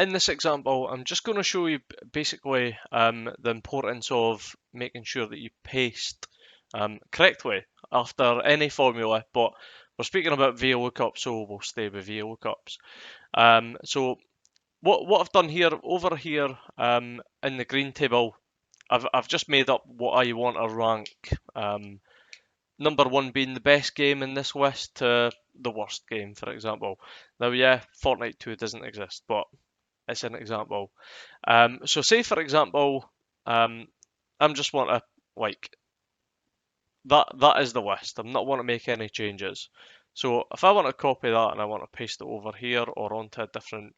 in this example, I'm just going to show you basically the importance of making sure that you paste correctly after any formula, but we're speaking about VLOOKUP, so we'll stay with VLOOKUPs. So what I've done here, over here in the green table, I've just made up what I want to rank. Number one being the best game in this list to the worst game, for example. Now, yeah, Fortnite 2 doesn't exist, but it's an example. So say, for example, I'm just want to, like, that is the list. I'm not want to make any changes. So if I want to copy that and I want to paste it over here or onto a different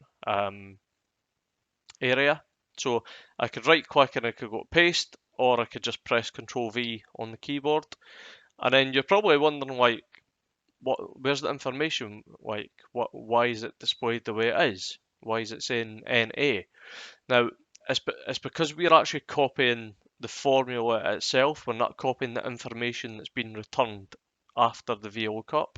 area, so I could right click and I could go paste, or I could just press Control V on the keyboard. And then you're probably wondering, like, where's the information? Like, why is it displayed the way it is? Why is it saying NA? Now, it's because we're actually copying the formula itself. We're not copying the information that's been returned after the VLOOKUP.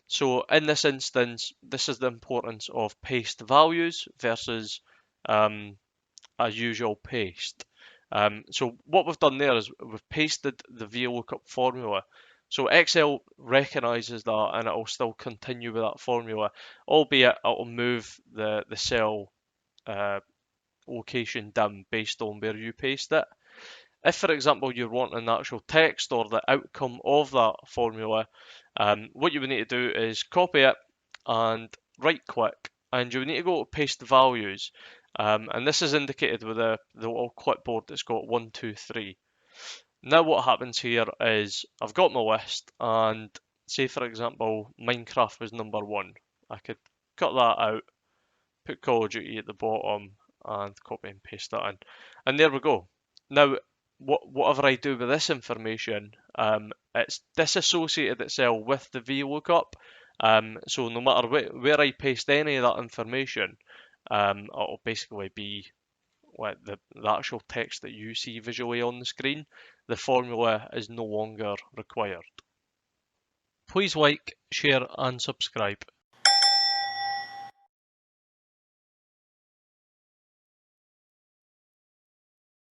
So in this instance, this is the importance of paste values versus a usual paste. So what we've done there is we've pasted the VLOOKUP formula. So Excel recognises that and it will still continue with that formula, albeit it will move the cell location down based on where you paste it. If, for example, you're wanting actual text or the outcome of that formula, what you would need to do is copy it and right click, and you would need to go to paste values. And this is indicated with the little clipboard that's got 1, 2, 3. Now what happens here is I've got my list, and say, for example, Minecraft was number 1. I could cut that out, put Call of Duty at the bottom, and copy and paste that in. And there we go. Now, whatever I do with this information, it's disassociated itself with the VLOOKUP. So no matter where I paste any of that information, it'll basically be like the actual text that you see visually on the screen. The formula is no longer required. Please like, share and subscribe.